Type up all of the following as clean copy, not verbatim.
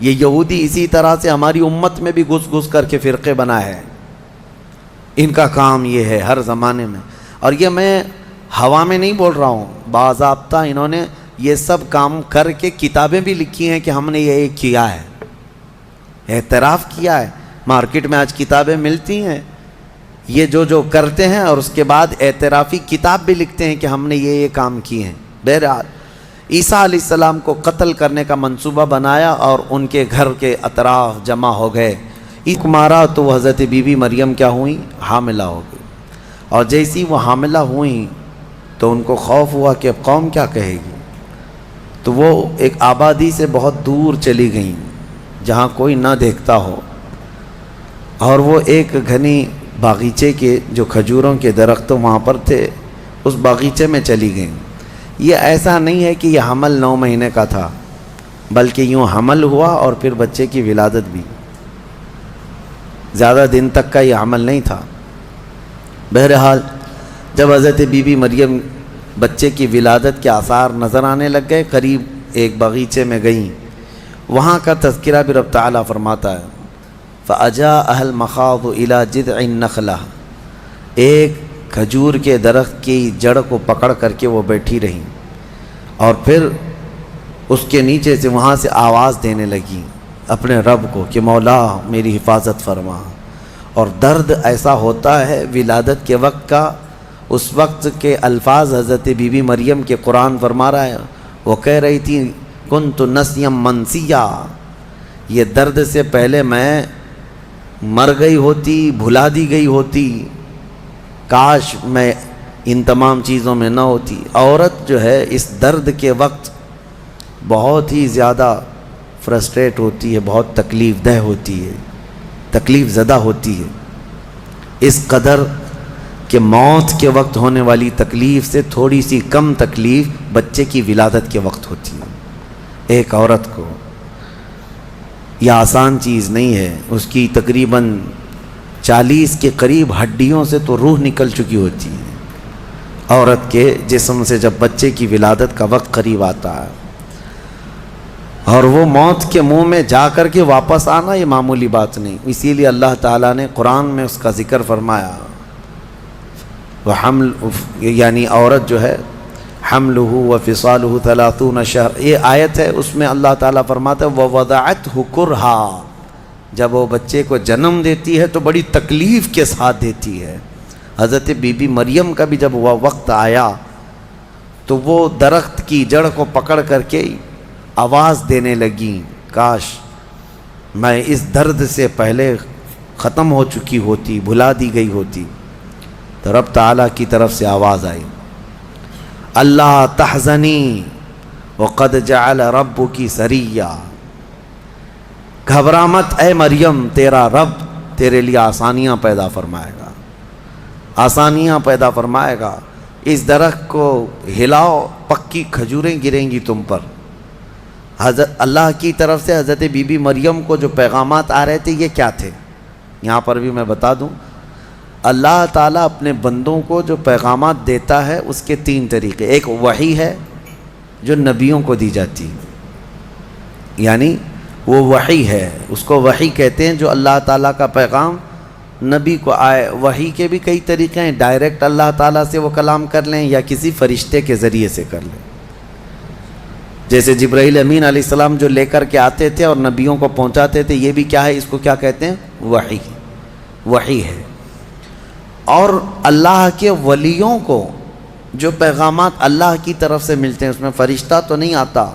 یہ یہودی اسی طرح سے ہماری امت میں بھی گھس گھس کر کے فرقے بنائے ہیں، ان کا کام یہ ہے ہر زمانے میں. اور یہ میں ہوا میں نہیں بول رہا ہوں، باضابطہ انہوں نے یہ سب کام کر کے کتابیں بھی لکھی ہیں کہ ہم نے یہ کیا ہے، اعتراف کیا ہے. مارکیٹ میں آج کتابیں ملتی ہیں یہ جو کرتے ہیں، اور اس کے بعد اعترافی کتاب بھی لکھتے ہیں کہ ہم نے یہ کام کیے ہیں. بہرحال عیسیٰ علیہ السلام کو قتل کرنے کا منصوبہ بنایا اور ان کے گھر کے اطراف جمع ہو گئے. ایک مارا تو حضرت بی بی مریم کیا ہوئیں؟ حاملہ ہو گئی. اور جیسی وہ حاملہ ہوئیں تو ان کو خوف ہوا کہ اب قوم کیا کہے گی، تو وہ ایک آبادی سے بہت دور چلی گئیں جہاں کوئی نہ دیکھتا ہو، اور وہ ایک گھنی باغیچے کے جو کھجوروں کے درخت وہاں پر تھے اس باغیچے میں چلی گئیں. یہ ایسا نہیں ہے کہ یہ حمل 9 مہینے کا تھا، بلکہ یوں حمل ہوا اور پھر بچے کی ولادت بھی، زیادہ دن تک کا یہ حمل نہیں تھا. بہرحال جب حضرت بی بی مریم بچے کی ولادت کے آثار نظر آنے لگ گئے، قریب ایک باغیچے میں گئیں. وہاں کا تذکرہ بھی رب تعالیٰ فرماتا ہے فَأَجَاءَهَا الْمَخَاضُ إِلَى جِذْعِ النَّخْلَةِ، ایک کھجور کے درخت کی جڑ کو پکڑ کر کے وہ بیٹھی رہیں، اور پھر اس کے نیچے سے وہاں سے آواز دینے لگی اپنے رب کو کہ مولا میری حفاظت فرما. اور درد ایسا ہوتا ہے ولادت کے وقت کا، اس وقت کے الفاظ حضرت بی بی مریم کے قرآن فرما رہا ہے. وہ کہہ رہی تھی کنت نسیا منسیا، یہ درد سے پہلے میں مر گئی ہوتی، بھلا دی گئی ہوتی، کاش میں ان تمام چیزوں میں نہ ہوتی. عورت جو ہے اس درد کے وقت بہت ہی زیادہ فرسٹریٹ ہوتی ہے، بہت تکلیف دہ ہوتی ہے، تکلیف زدہ ہوتی ہے، اس قدر کہ موت کے وقت ہونے والی تکلیف سے تھوڑی سی کم تکلیف بچے کی ولادت کے وقت ہوتی ہے. ایک عورت کو یہ آسان چیز نہیں ہے، اس کی تقریباً 40 کے قریب ہڈیوں سے تو روح نکل چکی ہوتی ہے عورت کے جسم سے جب بچے کی ولادت کا وقت قریب آتا ہے. اور وہ موت کے منہ میں جا کر کے واپس آنا یہ معمولی بات نہیں. اسی لیے اللہ تعالیٰ نے قرآن میں اس کا ذکر فرمایا. وہ حمل یعنی عورت جو ہے حملہ وفصالہ 30 شہر، یہ آیت ہے، اس میں اللہ تعالیٰ فرماتا ہے ووضعتہ کرہا، جب وہ بچے کو جنم دیتی ہے تو بڑی تکلیف کے ساتھ دیتی ہے. حضرت بی بی مریم کا بھی جب وہ وقت آیا تو وہ درخت کی جڑ کو پکڑ کر کے آواز دینے لگیں کاش میں اس درد سے پہلے ختم ہو چکی ہوتی، بھلا دی گئی ہوتی. تو رب تعالیٰ کی طرف سے آواز آئی اللہ تحزنی وقد جعل ربکی سریا، گھبرا مت اے مریم، تیرا رب تیرے لیے آسانیاں پیدا فرمائے گا، آسانیاں پیدا فرمائے گا. اس درخت کو ہلاؤ، پکی کھجوریں گریں گی تم پر. حضرت اللہ کی طرف سے حضرت بی بی مریم کو جو پیغامات آ رہے تھے یہ کیا تھے؟ یہاں پر بھی میں بتا دوں، اللہ تعالیٰ اپنے بندوں کو جو پیغامات دیتا ہے اس کے 3 طریقے. ایک وحی ہے جو نبیوں کو دی جاتی ہے، یعنی وہ وحی ہے، اس کو وحی کہتے ہیں جو اللہ تعالیٰ کا پیغام نبی کو آئے. وحی کے بھی کئی طریقے ہیں، ڈائریکٹ اللہ تعالیٰ سے وہ کلام کر لیں یا کسی فرشتے کے ذریعے سے کر لیں. جیسے جبرائیل امین علیہ السلام جو لے کر کے آتے تھے اور نبیوں کو پہنچاتے تھے، یہ بھی کیا ہے، اس کو کیا کہتے ہیں، وحی، وحی ہے. اور اللہ کے ولیوں کو جو پیغامات اللہ کی طرف سے ملتے ہیں اس میں فرشتہ تو نہیں آتا،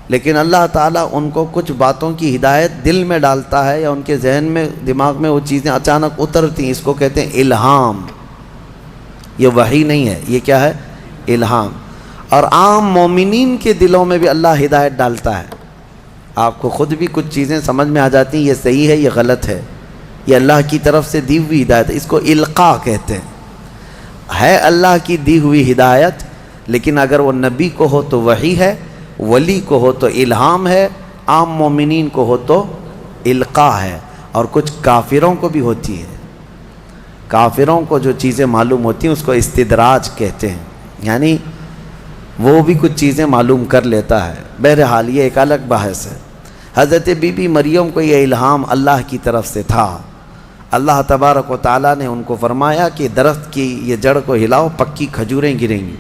لیکن اللہ تعالیٰ ان کو کچھ باتوں کی ہدایت دل میں ڈالتا ہے یا ان کے ذہن میں، دماغ میں وہ چیزیں اچانک اترتی ہیں، اس کو کہتے ہیں الہام. یہ وحی نہیں ہے، یہ کیا ہے، الہام. اور عام مومنین کے دلوں میں بھی اللہ ہدایت ڈالتا ہے. آپ کو خود بھی کچھ چیزیں سمجھ میں آ جاتی ہیں، یہ صحیح ہے، یہ غلط ہے، یہ اللہ کی طرف سے دی ہوئی ہدایت ہے. اس کو القاء کہتے ہیں. ہے اللہ کی دی ہوئی ہدایت، لیکن اگر وہ نبی کو ہو تو وحی ہے، ولی کو ہو تو الہام ہے، عام مومنین کو ہو تو القاء ہے. اور کچھ کافروں کو بھی ہوتی ہے. کافروں کو جو چیزیں معلوم ہوتی ہیں اس کو استدراج کہتے ہیں، یعنی وہ بھی کچھ چیزیں معلوم کر لیتا ہے. بہرحال یہ ایک الگ بحث ہے. حضرت بی بی مریم کو یہ الہام اللہ کی طرف سے تھا۔ اللہ تبارک و تعالیٰ نے ان کو فرمایا کہ درخت کی یہ جڑ کو ہلاؤ، پکی کھجوریں گریں گی۔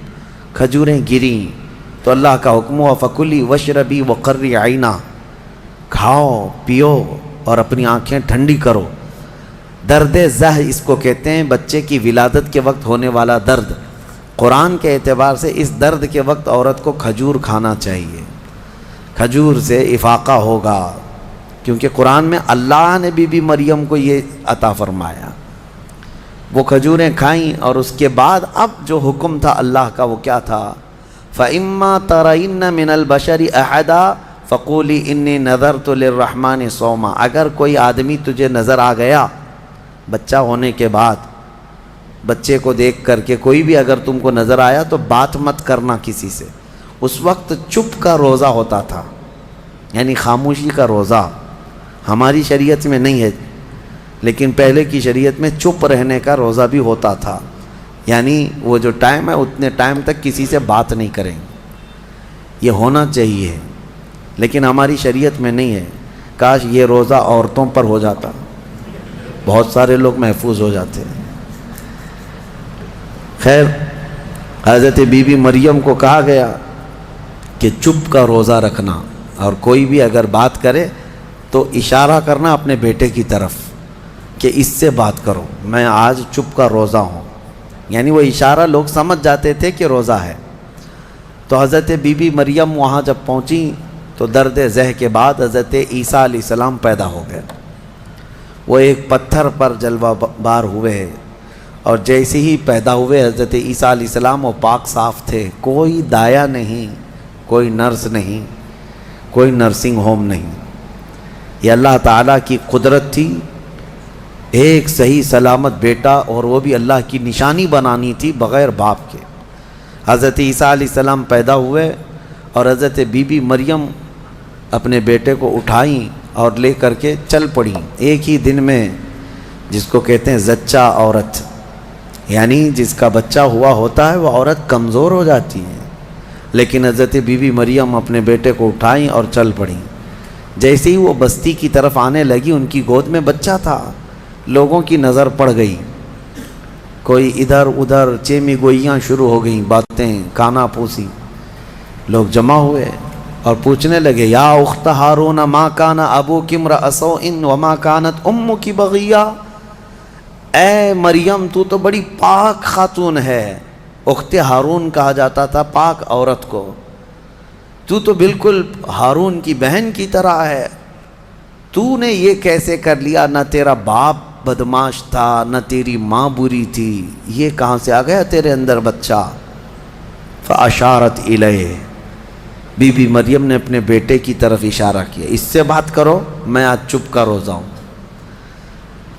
کھجوریں گریں تو اللہ کا حکم ہوا فکلی وشربی وقری عینا، کھاؤ پیو اور اپنی آنکھیں ٹھنڈی کرو۔ درد زہ اس کو کہتے ہیں، بچے کی ولادت کے وقت ہونے والا درد۔ قرآن کے اعتبار سے اس درد کے وقت عورت کو کھجور کھانا چاہیے، کھجور سے افاقہ ہوگا، کیونکہ قرآن میں اللہ نے بی بی مریم کو یہ عطا فرمایا۔ وہ کھجوریں کھائیں اور اس کے بعد اب جو حکم تھا اللہ کا وہ کیا تھا؟ فَإِمَّا تَرَيِنَّ مِنَ الْبَشَرِ أَحَدًا فَقُولِي إِنِّي نَذَرْتُ لِلرَّحْمَنِ صَوْمًا، اگر کوئی آدمی تجھے نظر آ گیا بچہ ہونے کے بعد، بچے کو دیکھ کر کے کوئی بھی اگر تم کو نظر آیا تو بات مت کرنا کسی سے۔ اس وقت چپ کا روزہ ہوتا تھا، یعنی خاموشی کا روزہ۔ ہماری شریعت میں نہیں ہے، لیکن پہلے کی شریعت میں چپ رہنے کا روزہ بھی ہوتا تھا، یعنی وہ جو ٹائم ہے اتنے ٹائم تک کسی سے بات نہیں کریں، یہ ہونا چاہیے، لیکن ہماری شریعت میں نہیں ہے۔ کاش یہ روزہ عورتوں پر ہو جاتا، بہت سارے لوگ محفوظ ہو جاتے ہیں۔ خیر، حضرت بی بی مریم کو کہا گیا کہ چپ کا روزہ رکھنا، اور کوئی بھی اگر بات کرے تو اشارہ کرنا اپنے بیٹے کی طرف کہ اس سے بات کرو، میں آج چپ کا روزہ ہوں، یعنی وہ اشارہ لوگ سمجھ جاتے تھے کہ روزہ ہے۔ تو حضرت بی بی مریم وہاں جب پہنچی تو درد زہ کے بعد حضرت عیسیٰ علیہ السلام پیدا ہو گئے۔ وہ ایک پتھر پر جلوہ بار ہوئے، اور جیسے ہی پیدا ہوئے حضرت عیسیٰ علیہ السلام وہ پاک صاف تھے، کوئی دایا نہیں، کوئی نرس نہیں، کوئی نرسنگ ہوم نہیں۔ یہ اللہ تعالیٰ کی قدرت تھی، ایک صحیح سلامت بیٹا، اور وہ بھی اللہ کی نشانی بنانی تھی بغیر باپ کے۔ حضرت عیسیٰ علیہ السلام پیدا ہوئے اور حضرت بی بی مریم اپنے بیٹے کو اٹھائیں اور لے کر کے چل پڑیں ایک ہی دن میں، جس کو کہتے ہیں زچہ عورت، یعنی جس کا بچہ ہوا ہوتا ہے وہ عورت کمزور ہو جاتی ہے، لیکن حضرت بی بی مریم اپنے بیٹے کو اٹھائیں اور چل پڑیں۔ جیسے ہی وہ بستی کی طرف آنے لگی، ان کی گود میں بچہ تھا، لوگوں کی نظر پڑ گئی، کوئی ادھر ادھر چیمی گوئیاں شروع ہو گئیں، باتیں کانا پوسی، لوگ جمع ہوئے اور پوچھنے لگے یا اخت ہارون ما کان ابوک امرأ سوء وما کانت امک بغیہ، اے مریم تو تو بڑی پاک خاتون ہے، اخت ہارون کہا جاتا تھا پاک عورت کو، تو بالکل ہارون کی بہن کی طرح ہے، تو نے یہ کیسے کر لیا؟ نہ تیرا باپ بدماش تھا، نہ تیری ماں بری تھی، یہ کہاں سے آ گیا تیرے اندر بچہ؟ فاشارت الیہ، بی بی مریم نے اپنے بیٹے کی طرف اشارہ کیا، اس سے بات کرو، میں آج چپ کا روزہ ہوں۔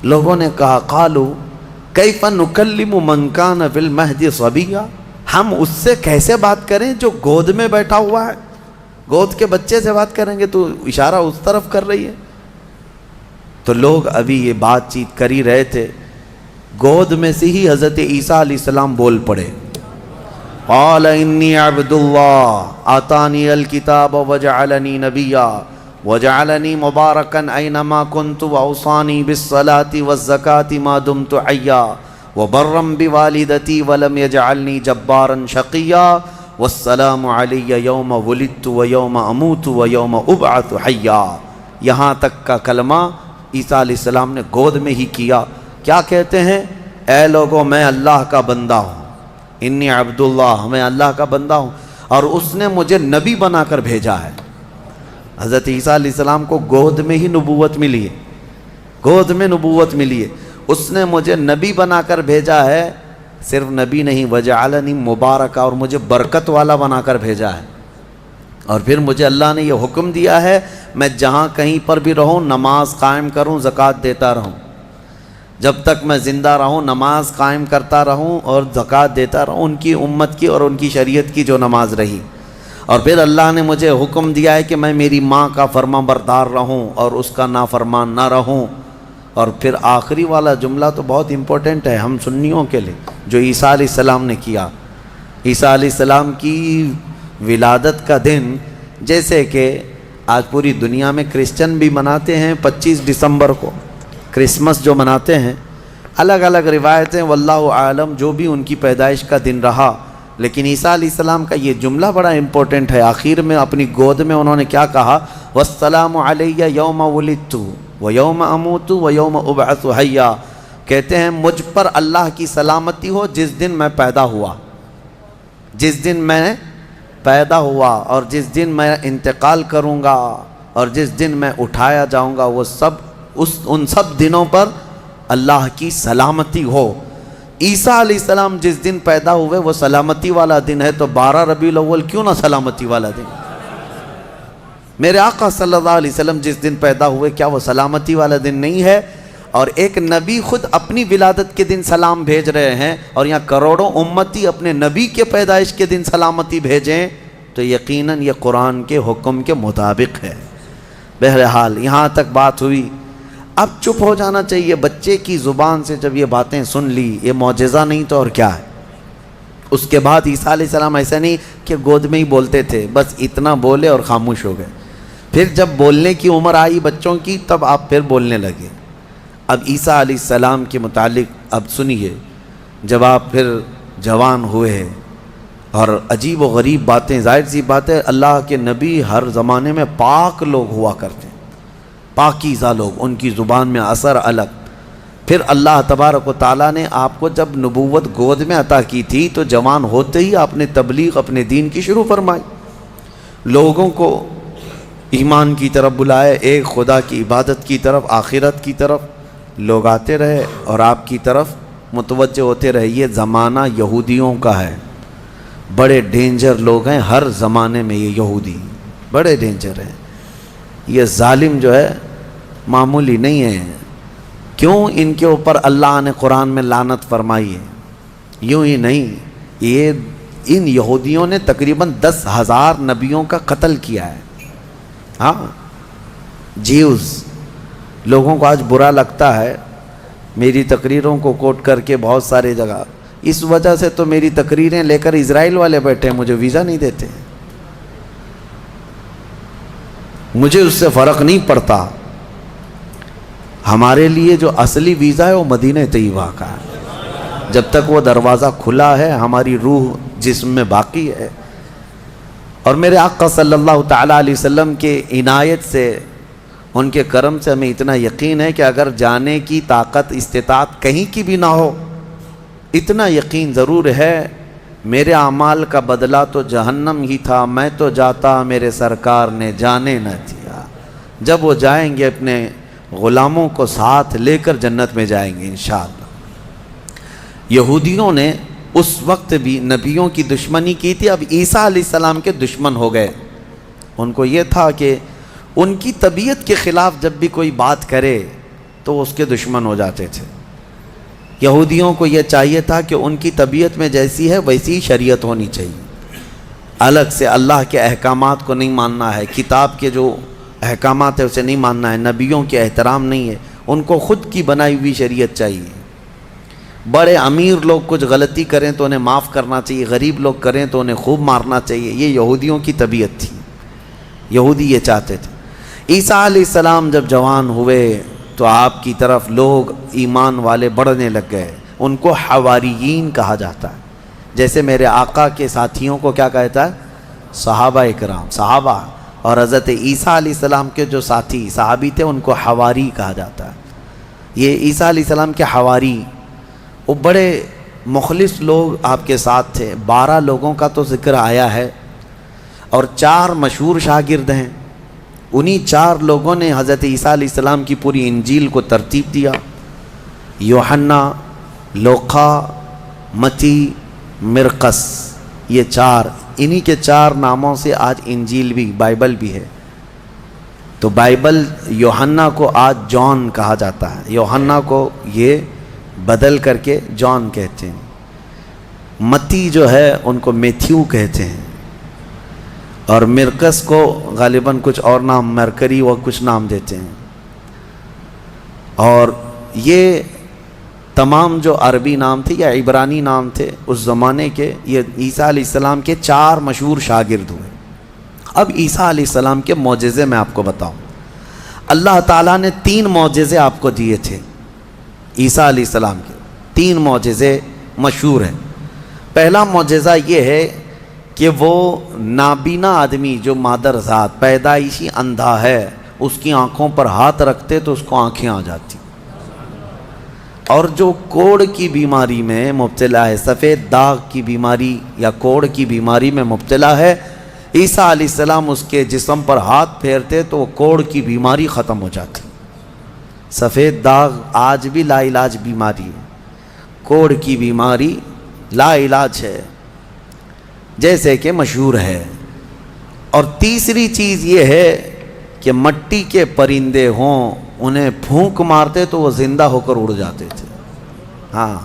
لوگوں نے کہا قالوا کیف نکلم من کان فی المہد صبیا، ہم اس سے کیسے بات کریں جو گود میں بیٹھا ہوا ہے؟ گود کے بچے سے بات کریں گے؟ تو اشارہ اس طرف کر رہی ہے۔ تو لوگ ابھی یہ بات چیت کر ہی رہے تھے، گود میں سے ہی حضرت عیسیٰ علیہ السلام بول پڑے، قال انی عبد اللہ آتانی الکتاب وجعلنی نبیا وجعلنی مبارکا اینما کنت واوصانی بالصلاة والزکاة ما دمت حیا وبرا بوالدتی ولم یجعلنی جبارا شقیا والسلام علی یوم ولدت ویوم اموت ویوم ابعث حیا۔ یہاں تک کا کلمہ عیسیٰ علیہ السلام نے گود میں ہی کیا۔ کیا کہتے ہیں؟ اے لوگوں، میں اللہ کا بندہ ہوں، انی عبداللہ، میں اللہ کا بندہ ہوں، اور اس نے مجھے نبی بنا کر بھیجا ہے۔ حضرت عیسیٰ علیہ السلام کو گود میں ہی نبوت ملی ہے، گود میں نبوت ملی ہے، اس نے مجھے نبی بنا کر بھیجا ہے۔ صرف نبی نہیں، وجعلنی مبارکہ، اور مجھے برکت والا بنا کر بھیجا ہے۔ اور پھر مجھے اللہ نے یہ حکم دیا ہے میں جہاں کہیں پر بھی رہوں نماز قائم کروں، زکوٰۃ دیتا رہوں، جب تک میں زندہ رہوں نماز قائم کرتا رہوں اور زکوٰۃ دیتا رہوں، ان کی امت کی اور ان کی شریعت کی جو نماز رہی۔ اور پھر اللہ نے مجھے حکم دیا ہے کہ میں میری ماں کا فرما بردار رہوں اور اس کا نافرمان نہ رہوں۔ اور پھر آخری والا جملہ تو بہت امپورٹنٹ ہے ہم سنیوں کے لیے، جو عیسیٰ علیہ السلام نے کیا۔ عیسیٰ علیہ السلام کی ولادت کا دن جیسے کہ آج پوری دنیا میں کرسچن بھی مناتے ہیں 25 دسمبر کو کرسمس جو مناتے ہیں، الگ الگ روایتیں، واللہ عالم جو بھی ان کی پیدائش کا دن رہا، لیکن عیسیٰ علیہ السلام کا یہ جملہ بڑا امپورٹنٹ ہے۔ آخر میں اپنی گود میں انہوں نے کیا کہا؟ والسلام علیہ یوم ولدت ویوم اموت ویوم ابعث حیا، کہتے ہیں مجھ پر اللہ کی سلامتی ہو جس دن میں پیدا ہوا، جس دن میں پیدا ہوا، اور جس دن میں انتقال کروں گا، اور جس دن میں اٹھایا جاؤں گا، وہ سب ان سب دنوں پر اللہ کی سلامتی ہو۔ عیسیٰ علیہ السلام جس دن پیدا ہوئے وہ سلامتی والا دن ہے، تو 12 ربیع الاول کیوں نہ سلامتی والا دن؟ میرے آقا صلی اللہ علیہ وسلم جس دن پیدا ہوئے کیا وہ سلامتی والا دن نہیں ہے؟ اور ایک نبی خود اپنی ولادت کے دن سلام بھیج رہے ہیں، اور یہاں کروڑوں امتی اپنے نبی کے پیدائش کے دن سلامتی بھیجیں، تو یقیناً یہ قرآن کے حکم کے مطابق ہے۔ بہرحال یہاں تک بات ہوئی، اب چپ ہو جانا چاہیے۔ بچے کی زبان سے جب یہ باتیں سن لی، یہ معجزہ نہیں تو اور کیا ہے؟ اس کے بعد عیسیٰ علیہ السلام ایسا نہیں کہ گود میں ہی بولتے تھے، بس اتنا بولے اور خاموش ہو گئے۔ پھر جب بولنے کی عمر آئی بچوں کی، تب آپ پھر بولنے لگے۔ اب عیسیٰ علیہ السلام کے متعلق اب سنیے، جب آپ پھر جوان ہوئے اور عجیب و غریب باتیں، ظاہر سی بات ہے اللہ کے نبی ہر زمانے میں پاک لوگ ہوا کرتے ہیں، پاکیزہ لوگ، ان کی زبان میں اثر الگ۔ پھر اللہ تبارک و تعالیٰ نے آپ کو جب نبوت گود میں عطا کی تھی تو جوان ہوتے ہی آپ نے تبلیغ اپنے دین کی شروع فرمائی، لوگوں کو ایمان کی طرف بلائے، ایک خدا کی عبادت کی طرف، آخرت کی طرف لوگ آتے رہے اور آپ کی طرف متوجہ ہوتے رہے۔ یہ زمانہ یہودیوں کا ہے، بڑے ڈینجر لوگ ہیں ہر زمانے میں، یہ یہودی بڑے ڈینجر ہیں۔ یہ ظالم جو ہے معمولی نہیں ہے، کیوں ان کے اوپر اللہ نے قرآن میں لعنت فرمائی ہے؟ یوں ہی نہیں، یہ ان یہودیوں نے تقریباً 10,000 نبیوں کا قتل کیا ہے۔ ہاں، جیوز لوگوں کو آج برا لگتا ہے میری تقریروں کو کوٹ کر کے بہت سارے جگہ، اس وجہ سے تو میری تقریریں لے کر اسرائیل والے بیٹھے ہیں، مجھے ویزا نہیں دیتے، مجھے اس سے فرق نہیں پڑتا۔ ہمارے لیے جو اصلی ویزا ہے وہ مدینہ طیبہ کا ہے، جب تک وہ دروازہ کھلا ہے ہماری روح جسم میں باقی ہے۔ اور میرے آقا صلی اللہ تعالیٰ علیہ وسلم کے عنایت سے، ان کے کرم سے ہمیں اتنا یقین ہے کہ اگر جانے کی طاقت استطاعت کہیں کی بھی نہ ہو، اتنا یقین ضرور ہے میرے اعمال کا بدلہ تو جہنم ہی تھا، میں تو جاتا میرے سرکار نے جانے نہ دیا۔ جب وہ جائیں گے اپنے غلاموں کو ساتھ لے کر جنت میں جائیں گے انشاءاللہ۔ یہودیوں نے اس وقت بھی نبیوں کی دشمنی کی تھی، اب عیسیٰ علیہ السلام کے دشمن ہو گئے۔ ان کو یہ تھا کہ ان کی طبیعت کے خلاف جب بھی کوئی بات کرے تو اس کے دشمن ہو جاتے تھے۔ یہودیوں کو یہ چاہیے تھا کہ ان کی طبیعت میں جیسی ہے ویسی شریعت ہونی چاہیے، الگ سے اللہ کے احکامات کو نہیں ماننا ہے، کتاب کے جو احکامات ہے اسے نہیں ماننا ہے، نبیوں کے احترام نہیں ہے، ان کو خود کی بنائی ہوئی شریعت چاہیے۔ بڑے امیر لوگ کچھ غلطی کریں تو انہیں معاف کرنا چاہیے، غریب لوگ کریں تو انہیں خوب مارنا چاہیے، یہ یہودیوں کی طبیعت تھی، یہودی یہ چاہتے تھے۔ عیسیٰ علیہ السلام جب جوان ہوئے تو آپ کی طرف لوگ ایمان والے بڑھنے لگ گئے، ان کو حواریین کہا جاتا ہے، جیسے میرے آقا کے ساتھیوں کو کیا کہتا ہے؟ صحابہ اکرام، صحابہ، اور حضرت عیسیٰ علیہ السلام کے جو ساتھی صحابی تھے ان کو حواری کہا جاتا ہے۔ یہ عیسیٰ علیہ السلام کے حواری، وہ بڑے مخلص لوگ آپ کے ساتھ تھے۔ 12 لوگوں کا تو ذکر آیا ہے اور 4 مشہور شاگرد ہیں، انہی 4 لوگوں نے حضرت عیسیٰ علیہ السلام کی پوری انجیل کو ترتیب دیا۔ یوحنا، لوقا، متی، مرقس، یہ 4، انہی کے 4 ناموں سے آج انجیل بھی، بائبل بھی ہے۔ تو بائبل یوحنا کو آج جان کہا جاتا ہے، یوحنا کو یہ بدل کر کے جان کہتے ہیں۔ متی جو ہے ان کو میتھیو کہتے ہیں، اور مرقس کو غالباً کچھ اور نام، مرکری و کچھ نام دیتے ہیں۔ اور یہ تمام جو عربی نام تھے یا عبرانی نام تھے اس زمانے کے، یہ عیسیٰ علیہ السلام کے 4 مشہور شاگرد ہوئے۔ اب عیسیٰ علیہ السلام کے معجزے میں آپ کو بتاؤں. اللہ تعالیٰ نے 3 معجزے آپ کو دیے تھے. عیسیٰ علیہ السلام کے 3 معجزے مشہور ہیں. پہلا معجزہ یہ ہے کہ وہ نابینا آدمی جو مادر ذات پیدائشی اندھا ہے، اس کی آنکھوں پر ہاتھ رکھتے تو اس کو آنکھیں آ جاتی. اور جو کوڑ کی بیماری میں مبتلا ہے، سفید داغ کی بیماری یا کوڑ کی بیماری میں مبتلا ہے، عیسیٰ علیہ السلام اس کے جسم پر ہاتھ پھیرتے تو وہ کوڑ کی بیماری ختم ہو جاتی. سفید داغ آج بھی لا علاج بیماری ہے. کوڑ کی بیماری لا علاج ہے، جیسے کہ مشہور ہے. اور تیسری چیز یہ ہے کہ مٹی کے پرندے ہوں، انہیں پھونک مارتے تو وہ زندہ ہو کر اڑ جاتے تھے. ہاں،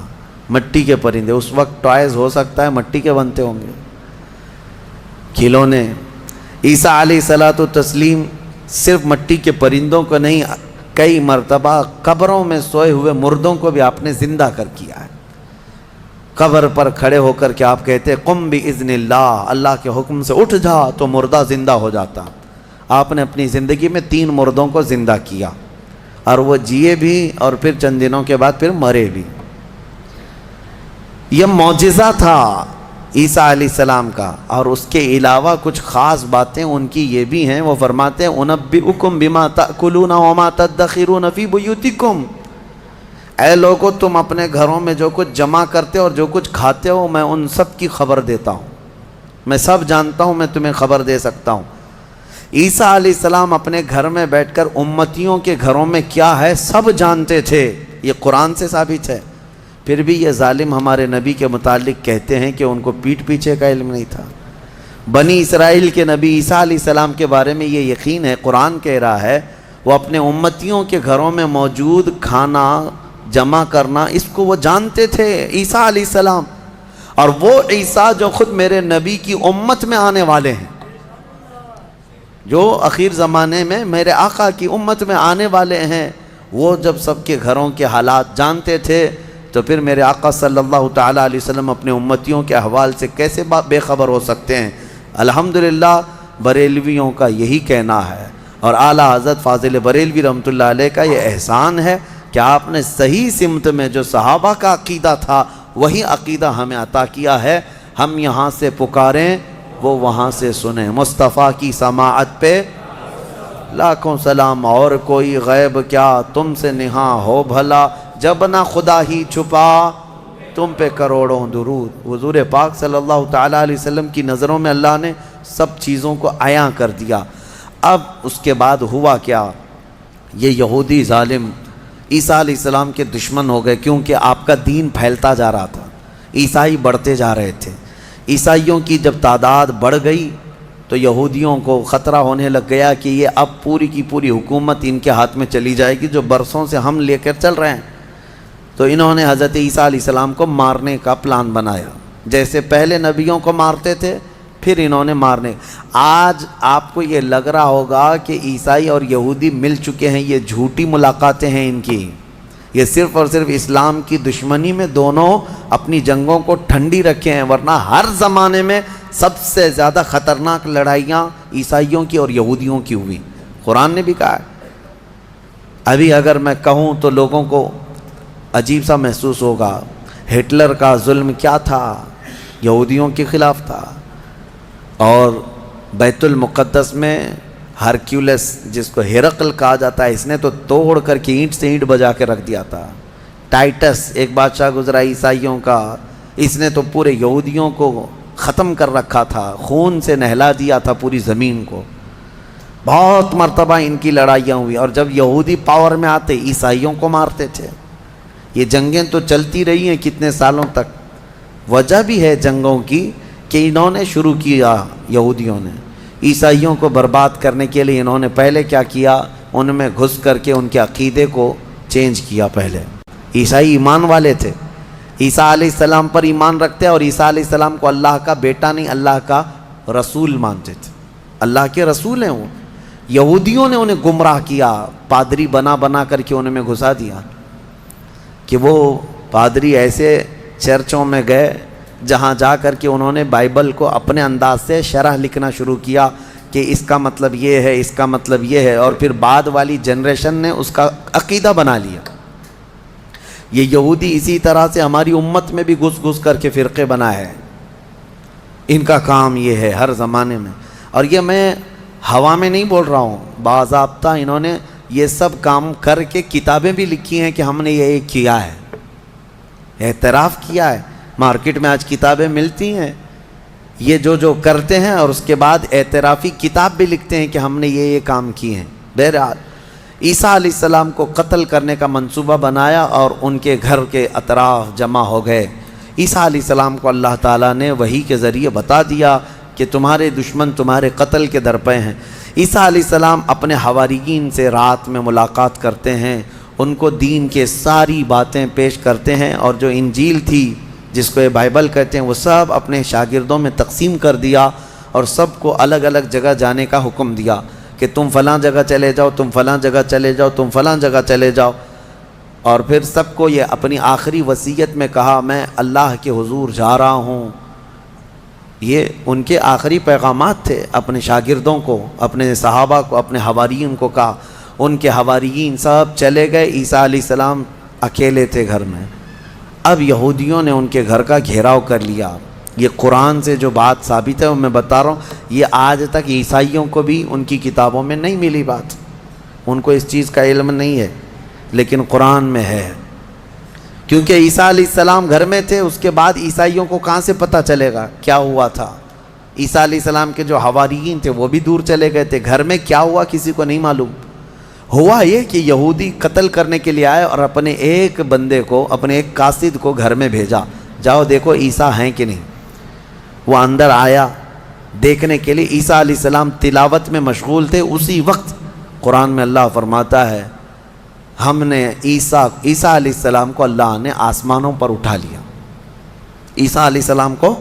مٹی کے پرندے. اس وقت ٹوائز ہو سکتا ہے مٹی کے بنتے ہوں گے، کھلونے. عیسیٰ علیہ الصلوۃ والتسلیم صرف مٹی کے پرندوں کو نہیں، کئی مرتبہ قبروں میں سوئے ہوئے مردوں کو بھی آپ نے زندہ کر کیا ہے. قبر پر کھڑے ہو کر کے آپ کہتے قم باذن اللہ، اللہ کے حکم سے اٹھ جا، تو مردہ زندہ ہو جاتا. آپ نے اپنی زندگی میں 3 مردوں کو زندہ کیا، اور وہ جیے بھی اور پھر چند دنوں کے بعد پھر مرے بھی. یہ معجزہ تھا عیسیٰ علیہ السلام کا. اور اس کے علاوہ کچھ خاص باتیں ان کی یہ بھی ہیں. وہ فرماتے ہیں انبئکم بما تأکلون وما تدخرون فی بیوتکم، اے لوگو تم اپنے گھروں میں جو کچھ جمع کرتے ہو اور جو کچھ کھاتے ہو، میں ان سب کی خبر دیتا ہوں. میں سب جانتا ہوں، میں تمہیں خبر دے سکتا ہوں. عیسیٰ علیہ السلام اپنے گھر میں بیٹھ کر امتیوں کے گھروں میں کیا ہے سب جانتے تھے. یہ قرآن سے ثابت ہے. پھر بھی یہ ظالم ہمارے نبی کے متعلق کہتے ہیں کہ ان کو پیٹھ پیچھے کا علم نہیں تھا. بنی اسرائیل کے نبی عیسیٰ علیہ السلام کے بارے میں یہ یقین ہے، قرآن کہہ رہا ہے وہ اپنے امتیوں کے گھروں میں موجود کھانا جمع کرنا، اس کو وہ جانتے تھے عیسیٰ علیہ السلام. اور وہ عیسیٰ جو خود میرے نبی کی امت میں آنے والے ہیں، جو اخیر زمانے میں میرے آقا کی امت میں آنے والے ہیں، وہ جب سب کے گھروں کے حالات جانتے تھے تو پھر میرے آقا صلی اللہ تعالیٰ علیہ وسلم اپنے امتیوں کے احوال سے کیسے بے خبر ہو سکتے ہیں. الحمدللہ بریلویوں کا یہی کہنا ہے، اور اعلیٰ حضرت فاضل بریلوی رحمۃ اللہ علیہ کا یہ احسان ہے کہ آپ نے صحیح سمت میں جو صحابہ کا عقیدہ تھا وہی عقیدہ ہمیں عطا کیا ہے. ہم یہاں سے پکاریں، وہ وہاں سے سنیں. مصطفیٰ کی سماعت پہ لاکھوں سلام، اور کوئی غیب کیا تم سے نہاں ہو بھلا، جب نہ خدا ہی چھپا تم پہ کروڑوں درود. حضور پاک صلی اللہ تعالیٰ علیہ وسلم کی نظروں میں اللہ نے سب چیزوں کو عیاں کر دیا. اب اس کے بعد ہوا کیا، یہ یہودی ظالم عیسیٰ علیہ السلام کے دشمن ہو گئے، کیونکہ آپ کا دین پھیلتا جا رہا تھا، عیسائی بڑھتے جا رہے تھے. عیسائیوں کی جب تعداد بڑھ گئی تو یہودیوں کو خطرہ ہونے لگ گیا کہ یہ اب پوری کی پوری حکومت ان کے ہاتھ میں چلی جائے گی جو برسوں سے ہم لے کر چل رہے ہیں. تو انہوں نے حضرت عیسیٰ علیہ السلام کو مارنے کا پلان بنایا. جیسے پہلے نبیوں کو مارتے تھے پھر انہوں نے مارنے. آج آپ کو یہ لگ رہا ہوگا کہ عیسائی اور یہودی مل چکے ہیں، یہ جھوٹی ملاقاتیں ہیں ان کی. یہ صرف اور صرف اسلام کی دشمنی میں دونوں اپنی جنگوں کو ٹھنڈی رکھے ہیں، ورنہ ہر زمانے میں سب سے زیادہ خطرناک لڑائیاں عیسائیوں کی اور یہودیوں کی ہوئی. قرآن نے بھی کہا ہے. ابھی اگر میں کہوں تو لوگوں کو عجیب سا محسوس ہوگا. ہٹلر کا ظلم کیا تھا، یہودیوں کے خلاف تھا. اور بیت المقدس میں ہرکیولس جس کو ہرقل کہا جاتا ہے، اس نے تو توڑ کر کے اینٹ سے اینٹ بجا کے رکھ دیا تھا. ٹائٹس ایک بادشاہ گزرا عیسائیوں کا، اس نے تو پورے یہودیوں کو ختم کر رکھا تھا، خون سے نہلا دیا تھا پوری زمین کو. بہت مرتبہ ان کی لڑائیاں ہوئی، اور جب یہودی پاور میں آتے عیسائیوں کو مارتے تھے. یہ جنگیں تو چلتی رہی ہیں کتنے سالوں تک. وجہ بھی ہے جنگوں کی کہ انہوں نے شروع کیا، یہودیوں نے عیسائیوں کو برباد کرنے کے لیے. انہوں نے پہلے کیا کیا، ان میں گھس کر کے ان کے عقیدے کو چینج کیا. پہلے عیسائی ایمان والے تھے، عیسیٰ علیہ السلام پر ایمان رکھتے اور عیسیٰ علیہ السلام کو اللہ کا بیٹا نہیں اللہ کا رسول مانتے تھے. اللہ کے رسول ہیں وہ. یہودیوں نے انہیں گمراہ کیا، پادری بنا بنا کر کے انہیں میں گھسا دیا کہ وہ پادری ایسے چرچوں میں گئے جہاں جا کر کے انہوں نے بائبل کو اپنے انداز سے شرح لکھنا شروع کیا کہ اس کا مطلب یہ ہے، اس کا مطلب یہ ہے، اور پھر بعد والی جنریشن نے اس کا عقیدہ بنا لیا۔ یہ یہودی اسی طرح سے ہماری امت میں بھی گھس گھس کر کے فرقے بنا ہے، ان کا کام یہ ہے ہر زمانے میں۔ اور یہ میں ہوا میں نہیں بول رہا ہوں، باضابطہ انہوں نے یہ سب کام کر کے کتابیں بھی لکھی ہیں کہ ہم نے یہ کیا ہے، اعتراف کیا ہے۔ مارکیٹ میں آج کتابیں ملتی ہیں یہ جو کرتے ہیں، اور اس کے بعد اعترافی کتاب بھی لکھتے ہیں کہ ہم نے یہ کام کیے ہیں۔ بہرحال عیسیٰ علیہ السلام کو قتل کرنے کا منصوبہ بنایا اور ان کے گھر کے اطراف جمع ہو گئے۔ عیسیٰ علیہ السلام کو اللہ تعالیٰ نے وحی کے ذریعے بتا دیا کہ تمہارے دشمن تمہارے قتل کے در پہ ہیں۔ عیسیٰ علیہ السلام اپنے حواریین سے رات میں ملاقات کرتے ہیں، ان کو دین کے ساری باتیں پیش کرتے ہیں، اور جو انجیل تھی جس کو یہ بائبل کہتے ہیں وہ سب اپنے شاگردوں میں تقسیم کر دیا، اور سب کو الگ الگ جگہ جانے کا حکم دیا کہ تم فلاں جگہ چلے جاؤ، تم فلاں جگہ چلے جاؤ، تم فلاں جگہ چلے جاؤ۔ اور پھر سب کو یہ اپنی آخری وصیت میں کہا میں اللہ کے حضور جا رہا ہوں۔ یہ ان کے آخری پیغامات تھے اپنے شاگردوں کو، اپنے صحابہ کو، اپنے حواریین کو کہا۔ ان کے حواریین سب چلے گئے، عیسیٰ علیہ السلام اکیلے تھے گھر میں۔ اب یہودیوں نے ان کے گھر کا گھیراؤ کر لیا۔ یہ قرآن سے جو بات ثابت ہے وہ میں بتا رہا ہوں، یہ آج تک عیسائیوں کو بھی ان کی کتابوں میں نہیں ملی بات، ان کو اس چیز کا علم نہیں ہے، لیکن قرآن میں ہے۔ کیونکہ عیسیٰ علیہ السلام گھر میں تھے، اس کے بعد عیسائیوں کو کہاں سے پتہ چلے گا کیا ہوا تھا؟ عیسیٰ علیہ السلام کے جو حواریین تھے وہ بھی دور چلے گئے تھے، گھر میں کیا ہوا کسی کو نہیں معلوم۔ ہوا یہ کہ یہودی قتل کرنے کے لیے آئے اور اپنے ایک بندے کو، اپنے ایک قاصد کو گھر میں بھیجا، جاؤ دیکھو عیسیٰ ہیں کہ نہیں۔ وہ اندر آیا دیکھنے کے لیے، عیسیٰ علیہ السلام تلاوت میں مشغول تھے۔ اسی وقت قرآن میں اللہ فرماتا ہے ہم نے عیسیٰ علیہ السلام کو اللہ نے آسمانوں پر اٹھا لیا۔ عیسیٰ علیہ السلام کو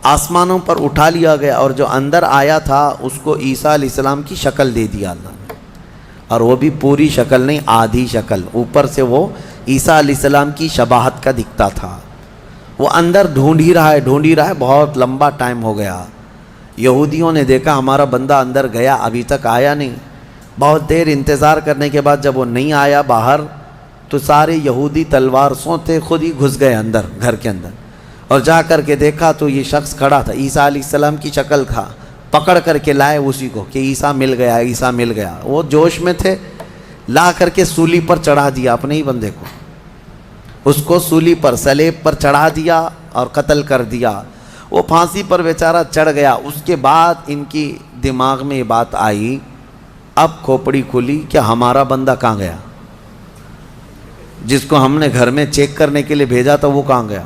آسمانوں پر اٹھا لیا گیا، اور جو اندر آیا تھا اس کو عیسیٰ علیہ السلام کی شکل دے دیا اللہ نے، اور وہ بھی پوری شکل نہیں، آدھی شکل، اوپر سے وہ عیسیٰ علیہ السلام کی شباہت کا دکھتا تھا۔ وہ اندر ڈھونڈ ہی رہا ہے، بہت لمبا ٹائم ہو گیا۔ یہودیوں نے دیکھا ہمارا بندہ اندر گیا ابھی تک آیا نہیں۔ بہت دیر انتظار کرنے کے بعد جب وہ نہیں آیا باہر، تو سارے یہودی تلوار سوتے خود ہی گھس گئے اندر، گھر کے اندر، اور جا کر کے دیکھا تو یہ شخص کھڑا تھا، عیسیٰ علیہ السلام کی شکل تھا۔ پکڑ کر کے لائے اسی کو کہ عیسیٰ مل گیا، عیسیٰ مل گیا۔ وہ جوش میں تھے، لا کر کے سولی پر چڑھا دیا اپنے ہی بندے کو، اس کو سولی پر، سلیب پر چڑھا دیا اور قتل کر دیا۔ وہ پھانسی پر بیچارہ چڑھ گیا۔ اس کے بعد ان کی دماغ میں یہ بات آئی، اب کھوپڑی کھلی کہ ہمارا بندہ کہاں گیا، جس کو ہم نے گھر میں چیک کرنے کے لیے بھیجا تھا وہ کہاں گیا؟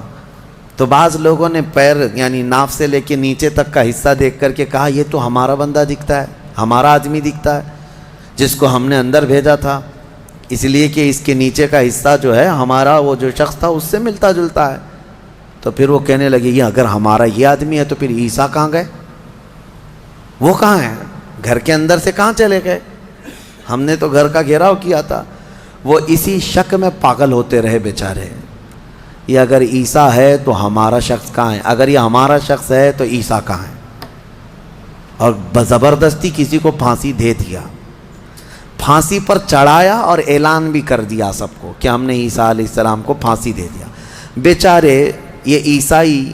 تو بعض لوگوں نے پیر یعنی ناف سے لے کے نیچے تک کا حصہ دیکھ کر کے کہا یہ تو ہمارا بندہ دکھتا ہے، ہمارا آدمی دکھتا ہے جس کو ہم نے اندر بھیجا تھا، اس لیے کہ اس کے نیچے کا حصہ جو ہے ہمارا وہ جو شخص تھا اس سے ملتا جلتا ہے۔ تو پھر وہ کہنے لگے یہ اگر ہمارا یہ آدمی ہے تو پھر عیسیٰ کہاں گئے؟ وہ کہاں ہیں؟ گھر کے اندر سے کہاں چلے گئے؟ ہم نے تو گھر کا گھیراؤ کیا تھا۔ وہ اسی شک میں پاگل ہوتے رہے بیچارے، یہ اگر عیسیٰ ہے تو ہمارا شخص کہاں ہے، اگر یہ ہمارا شخص ہے تو عیسیٰ کہاں ہے؟ اور زبردستی کسی کو پھانسی دے دیا، پھانسی پر چڑھایا اور اعلان بھی کر دیا سب کو کہ ہم نے عیسیٰ علیہ السلام کو پھانسی دے دیا۔ بیچارے یہ عیسائی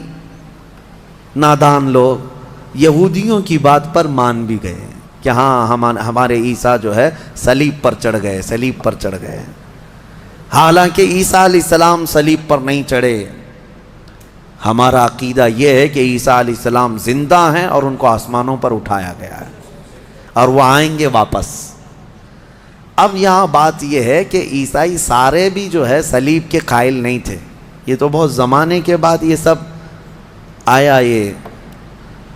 نادان لوگ یہودیوں کی بات پر مان بھی گئے کہ ہاں ہمارے عیسیٰ جو ہے صلیب پر چڑھ گئے، صلیب پر چڑھ گئے۔ حالانکہ عیسیٰ علیہ السلام صلیب پر نہیں چڑھے۔ ہمارا عقیدہ یہ ہے کہ عیسیٰ علیہ السلام زندہ ہیں اور ان کو آسمانوں پر اٹھایا گیا ہے اور وہ آئیں گے واپس۔ اب یہاں بات یہ ہے کہ عیسائی سارے بھی جو ہے صلیب کے قائل نہیں تھے، یہ تو بہت زمانے کے بعد یہ سب آیا، یہ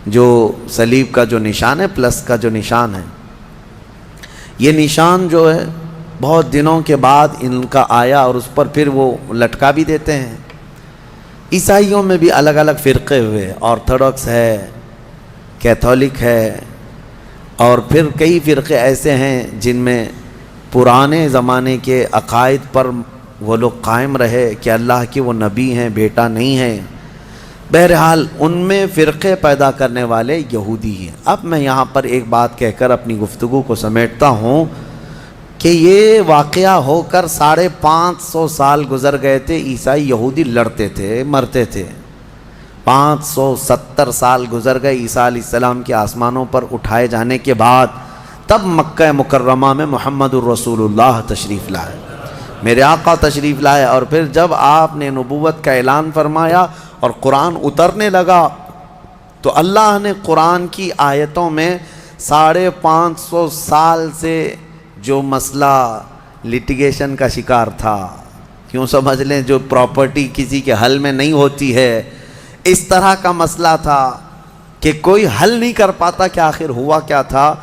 جو صلیب کا جو نشان ہے، پلس کا جو نشان ہے، یہ نشان جو ہے بہت دنوں کے بعد ان کا آیا اور اس پر پھر وہ لٹکا بھی دیتے ہیں۔ عیسائیوں میں بھی الگ الگ فرقے ہوئے، آرتھوڈکس ہے، کیتھولک ہے، اور پھر کئی فرقے ایسے ہیں جن میں پرانے زمانے کے عقائد پر وہ لوگ قائم رہے کہ اللہ کے وہ نبی ہیں، بیٹا نہیں ہے۔ بہرحال ان میں فرقے پیدا کرنے والے یہودی ہیں۔ اب میں یہاں پر ایک بات کہہ کر اپنی گفتگو کو سمیٹتا ہوں کہ یہ واقعہ ہو کر 550 سال گزر گئے تھے، عیسائی یہودی لڑتے تھے، مرتے تھے۔ 570 سال گزر گئے عیسیٰ علیہ السلام کے آسمانوں پر اٹھائے جانے کے بعد، تب مکہ مکرمہ میں محمد الرسول اللہ تشریف لائے، میرے آقا تشریف لائے۔ اور پھر جب آپ نے نبوت کا اعلان فرمایا اور قرآن اترنے لگا تو اللہ نے قرآن کی آیتوں میں 550 سال سے جو مسئلہ لٹیگیشن کا شکار تھا، کیوں سمجھ لیں جو پراپرٹی کسی کے حل میں نہیں ہوتی ہے، اس طرح کا مسئلہ تھا کہ کوئی حل نہیں کر پاتا کہ آخر ہوا کیا تھا۔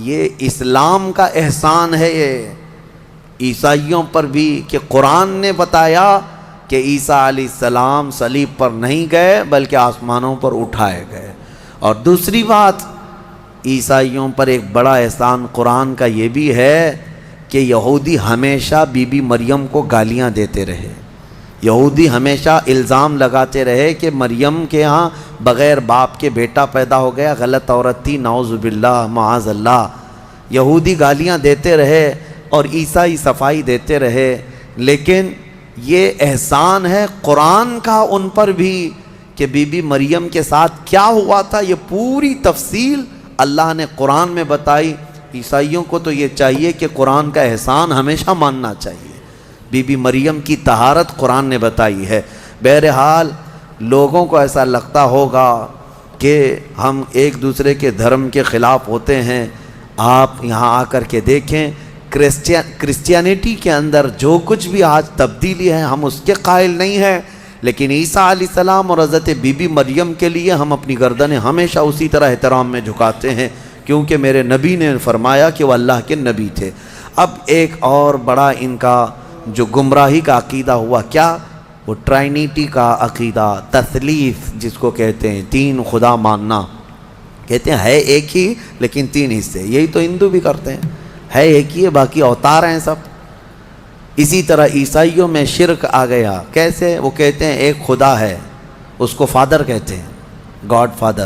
یہ اسلام کا احسان ہے یہ عیسائیوں پر بھی کہ قرآن نے بتایا کہ عیسیٰ علیہ السلام صلیب پر نہیں گئے بلکہ آسمانوں پر اٹھائے گئے۔ اور دوسری بات، عیسائیوں پر ایک بڑا احسان قرآن کا یہ بھی ہے کہ یہودی ہمیشہ بی بی مریم کو گالیاں دیتے رہے، یہودی ہمیشہ الزام لگاتے رہے کہ مریم کے ہاں بغیر باپ کے بیٹا پیدا ہو گیا، غلط عورت تھی، نعوذ باللہ معاذ اللہ۔ یہودی گالیاں دیتے رہے اور عیسائی صفائی دیتے رہے، لیکن یہ احسان ہے قرآن کا ان پر بھی کہ بی بی مریم کے ساتھ کیا ہوا تھا، یہ پوری تفصیل اللہ نے قرآن میں بتائی۔ عیسائیوں کو تو یہ چاہیے کہ قرآن کا احسان ہمیشہ ماننا چاہیے۔ بی بی مریم کی طہارت قرآن نے بتائی ہے۔ بہرحال لوگوں کو ایسا لگتا ہوگا کہ ہم ایک دوسرے کے دھرم کے خلاف ہوتے ہیں۔ آپ یہاں آ کر کے دیکھیں، کرسچینٹی کے اندر جو کچھ بھی آج تبدیلی ہے ہم اس کے قائل نہیں ہیں، لیکن عیسیٰ علیہ السلام اور حضرت بی بی مریم کے لیے ہم اپنی گردنیں ہمیشہ اسی طرح احترام میں جھکاتے ہیں، کیونکہ میرے نبی نے فرمایا کہ وہ اللہ کے نبی تھے۔ اب ایک اور بڑا ان کا جو گمراہی کا عقیدہ ہوا، کیا؟ وہ ٹرائنیٹی کا عقیدہ، تثلیث جس کو کہتے ہیں، 3 خدا ماننا۔ کہتے ہیں ہے ایک ہی لیکن 3 حصے، یہی تو ہندو بھی کرتے ہیں، ہے ایک ہی ہے باقی اوتار ہیں سب۔ اسی طرح عیسائیوں میں شرک آ گیا، کیسے؟ وہ کہتے ہیں ایک خدا ہے، اس کو فادر کہتے ہیں، گاڈ فادر۔